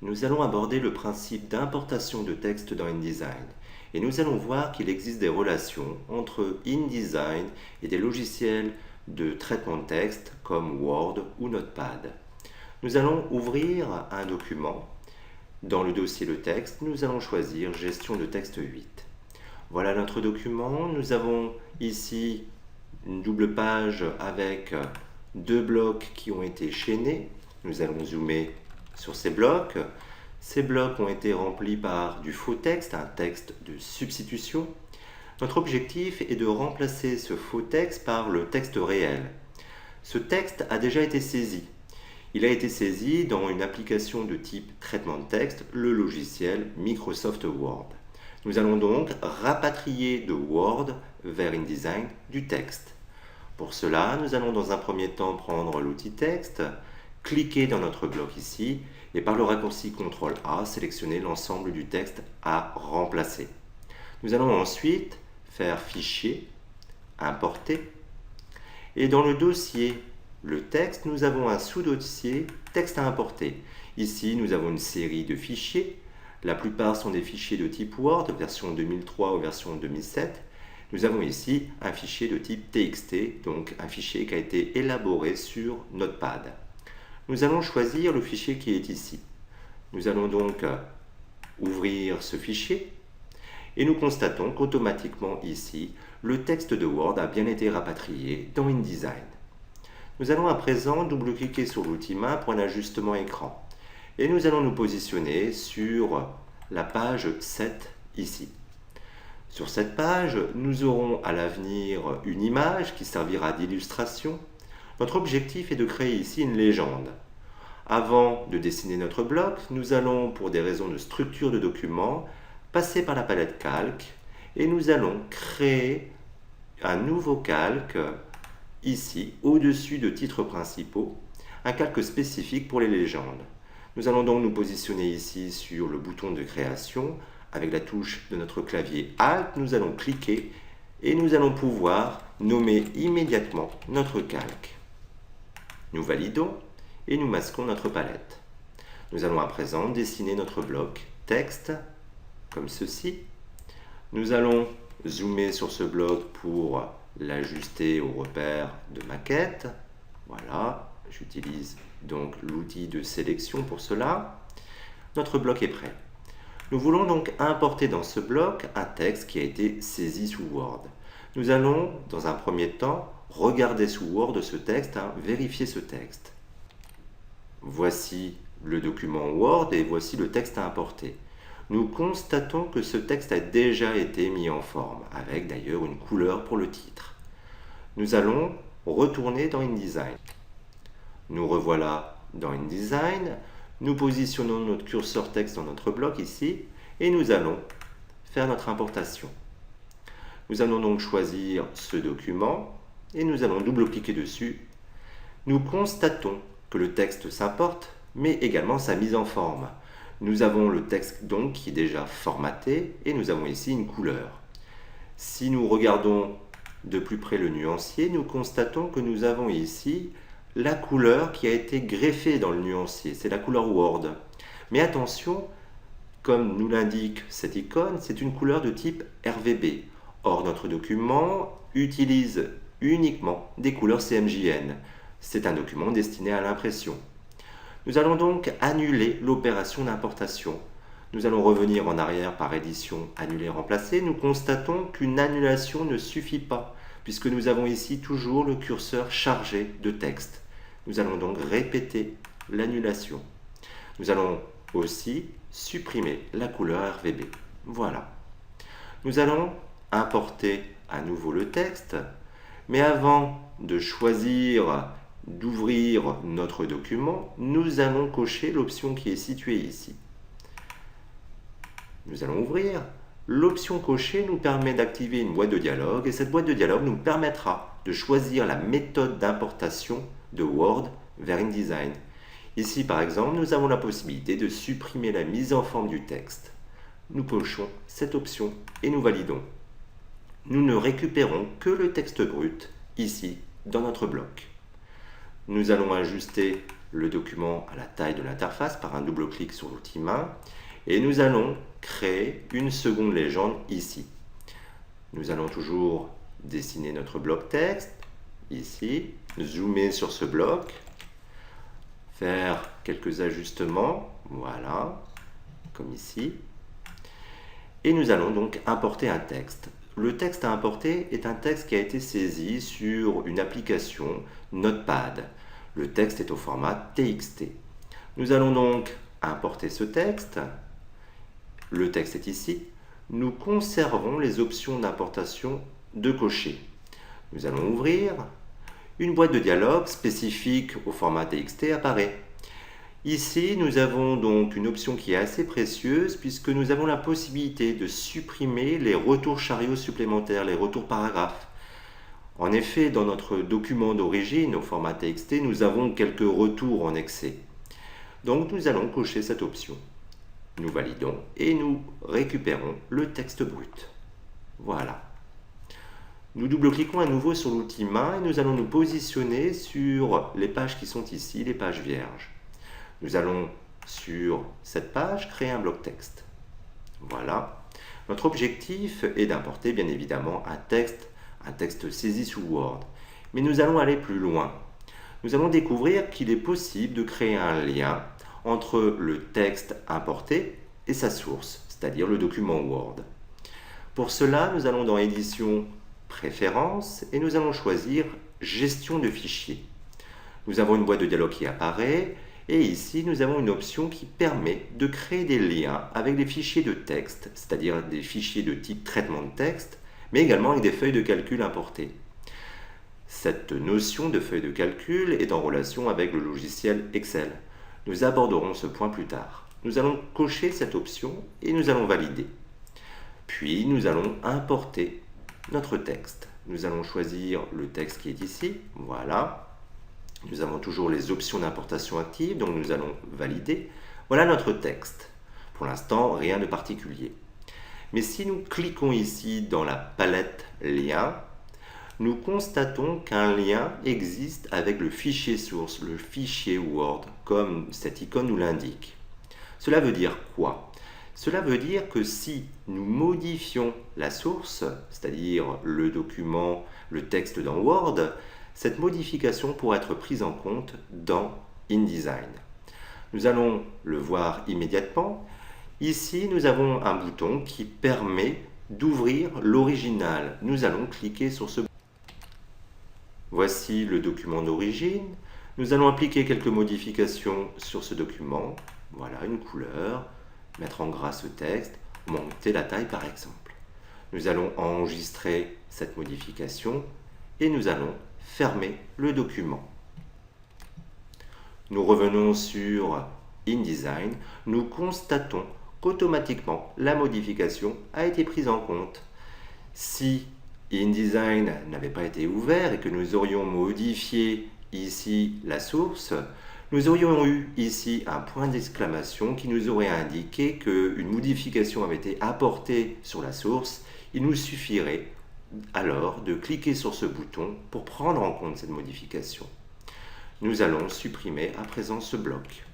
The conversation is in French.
nous allons aborder le principe d'importation de texte dans InDesign. Et nous allons voir qu'il existe des relations entre InDesign et des logiciels de traitement de texte comme Word ou Notepad. Nous allons ouvrir un document. Dans le dossier de texte, nous allons choisir Gestion de texte 8. Voilà notre document. Nous avons ici une double page avec deux blocs qui ont été chaînés. Nous allons zoomer sur ces blocs. Ces blocs ont été remplis par du faux texte, un texte de substitution. Notre objectif est de remplacer ce faux texte par le texte réel. Ce texte a déjà été saisi. Il a été saisi dans une application de type traitement de texte, le logiciel Microsoft Word. Nous allons donc rapatrier de Word vers InDesign du texte. Pour cela, nous allons dans un premier temps prendre l'outil texte, cliquer dans notre bloc ici et par le raccourci CTRL-A, sélectionner l'ensemble du texte à remplacer. Nous allons ensuite faire Fichier, Importer et dans le dossier le texte, nous avons un sous-dossier texte à importer. Ici, nous avons une série de fichiers. La plupart sont des fichiers de type Word, version 2003 ou version 2007. Nous avons ici un fichier de type TXT, donc un fichier qui a été élaboré sur Notepad. Nous allons choisir le fichier qui est ici. Nous allons donc ouvrir ce fichier et nous constatons qu'automatiquement ici, le texte de Word a bien été rapatrié dans InDesign. Nous allons à présent double-cliquer sur l'outil main pour un ajustement écran. Et nous allons nous positionner sur la page 7 ici. Sur cette page, nous aurons à l'avenir une image qui servira d'illustration. Notre objectif est de créer ici une légende. Avant de dessiner notre bloc, nous allons, pour des raisons de structure de document, passer par la palette calque et nous allons créer un nouveau calque ici, au-dessus de titres principaux, un calque spécifique pour les légendes. Nous allons donc nous positionner ici sur le bouton de création. Avec la touche de notre clavier Alt, nous allons cliquer et nous allons pouvoir nommer immédiatement notre calque. Nous validons et nous masquons notre palette. Nous allons à présent dessiner notre bloc texte comme ceci. Nous allons zoomer sur ce bloc pour l'ajuster au repère de maquette. Voilà, j'utilise donc l'outil de sélection pour cela. Notre bloc est prêt. Nous voulons donc importer dans ce bloc un texte qui a été saisi sous Word. Nous allons, dans un premier temps, regarder sous Word ce texte, vérifier ce texte. Voici le document Word et voici le texte à importer. Nous constatons que ce texte a déjà été mis en forme, avec d'ailleurs une couleur pour le titre. Nous allons retourner dans InDesign. Nous revoilà dans InDesign. Nous positionnons notre curseur texte dans notre bloc ici et nous allons faire notre importation. Nous allons donc choisir ce document et nous allons double-cliquer dessus. Nous constatons que le texte s'importe, mais également sa mise en forme. Nous avons le texte donc qui est déjà formaté et nous avons ici une couleur. Si nous regardons de plus près le nuancier, nous constatons que nous avons ici la couleur qui a été greffée dans le nuancier, c'est la couleur Word. Mais attention, comme nous l'indique cette icône, c'est une couleur de type RVB. Or, notre document utilise uniquement des couleurs CMJN. C'est un document destiné à l'impression. Nous allons donc annuler l'opération d'importation. Nous allons revenir en arrière par édition, annuler, remplacer. Nous constatons qu'une annulation ne suffit pas, puisque nous avons ici toujours le curseur chargé de texte. Nous allons donc répéter l'annulation. Nous allons aussi supprimer la couleur RVB. Voilà. Nous allons importer à nouveau le texte, mais avant de choisir d'ouvrir notre document, nous allons cocher l'option qui est située ici. Nous allons ouvrir. L'option cochée nous permet d'activer une boîte de dialogue et cette boîte de dialogue nous permettra de choisir la méthode d'importation de Word vers InDesign. Ici par exemple, nous avons la possibilité de supprimer la mise en forme du texte. Nous cochons cette option et nous validons. Nous ne récupérons que le texte brut ici dans notre bloc. Nous allons ajuster le document à la taille de l'interface par un double clic sur l'outil main et nous allons créer une seconde légende ici. Nous allons toujours dessiner notre bloc texte ici, zoomer sur ce bloc, faire quelques ajustements, voilà, comme ici. Et nous allons donc importer un texte. Le texte à importer est un texte qui a été saisi sur une application Notepad. Le texte est au format TXT. Nous allons donc importer ce texte. Le texte est ici. Nous conservons les options d'importation de cocher. Nous allons ouvrir. Une boîte de dialogue spécifique au format TXT apparaît. Ici, nous avons donc une option qui est assez précieuse puisque nous avons la possibilité de supprimer les retours chariots supplémentaires, les retours paragraphes. En effet, dans notre document d'origine au format TXT, nous avons quelques retours en excès. Donc nous allons cocher cette option. Nous validons et nous récupérons le texte brut. Voilà. Nous double-cliquons à nouveau sur l'outil main et nous allons nous positionner sur les pages qui sont ici, les pages vierges. Nous allons, sur cette page, créer un bloc texte. Voilà. Notre objectif est d'importer, bien évidemment, un texte saisi sous Word. Mais nous allons aller plus loin. Nous allons découvrir qu'il est possible de créer un lien entre le texte importé et sa source, c'est-à-dire le document Word. Pour cela, nous allons dans Édition, Préférences, et nous allons choisir Gestion de fichiers. Nous avons une boîte de dialogue qui apparaît. Et ici, nous avons une option qui permet de créer des liens avec des fichiers de texte, c'est-à-dire des fichiers de type traitement de texte, mais également avec des feuilles de calcul importées. Cette notion de feuille de calcul est en relation avec le logiciel Excel. Nous aborderons ce point plus tard. Nous allons cocher cette option et nous allons valider. Puis, nous allons importer notre texte. Nous allons choisir le texte qui est ici, voilà. Nous avons toujours les options d'importation actives, donc nous allons valider. Voilà notre texte. Pour l'instant, rien de particulier. Mais si nous cliquons ici dans la palette Liens, nous constatons qu'un lien existe avec le fichier source, le fichier Word, comme cette icône nous l'indique. Cela veut dire quoi? Cela veut dire que si nous modifions la source, c'est-à-dire le document, le texte dans Word, cette modification pourra être prise en compte dans InDesign. Nous allons le voir immédiatement. Ici, nous avons un bouton qui permet d'ouvrir l'original. Nous allons cliquer sur ce bouton. Voici le document d'origine. Nous allons appliquer quelques modifications sur ce document. Voilà, une couleur, mettre en gras ce texte, augmenter la taille par exemple. Nous allons enregistrer cette modification et nous allons fermer le document. Nous revenons sur InDesign. Nous constatons qu'automatiquement la modification a été prise en compte. Si InDesign n'avait pas été ouvert et que nous aurions modifié ici la source, nous aurions eu ici un point d'exclamation qui nous aurait indiqué qu'une modification avait été apportée sur la source. Il nous suffirait alors de cliquer sur ce bouton pour prendre en compte cette modification. Nous allons supprimer à présent ce bloc.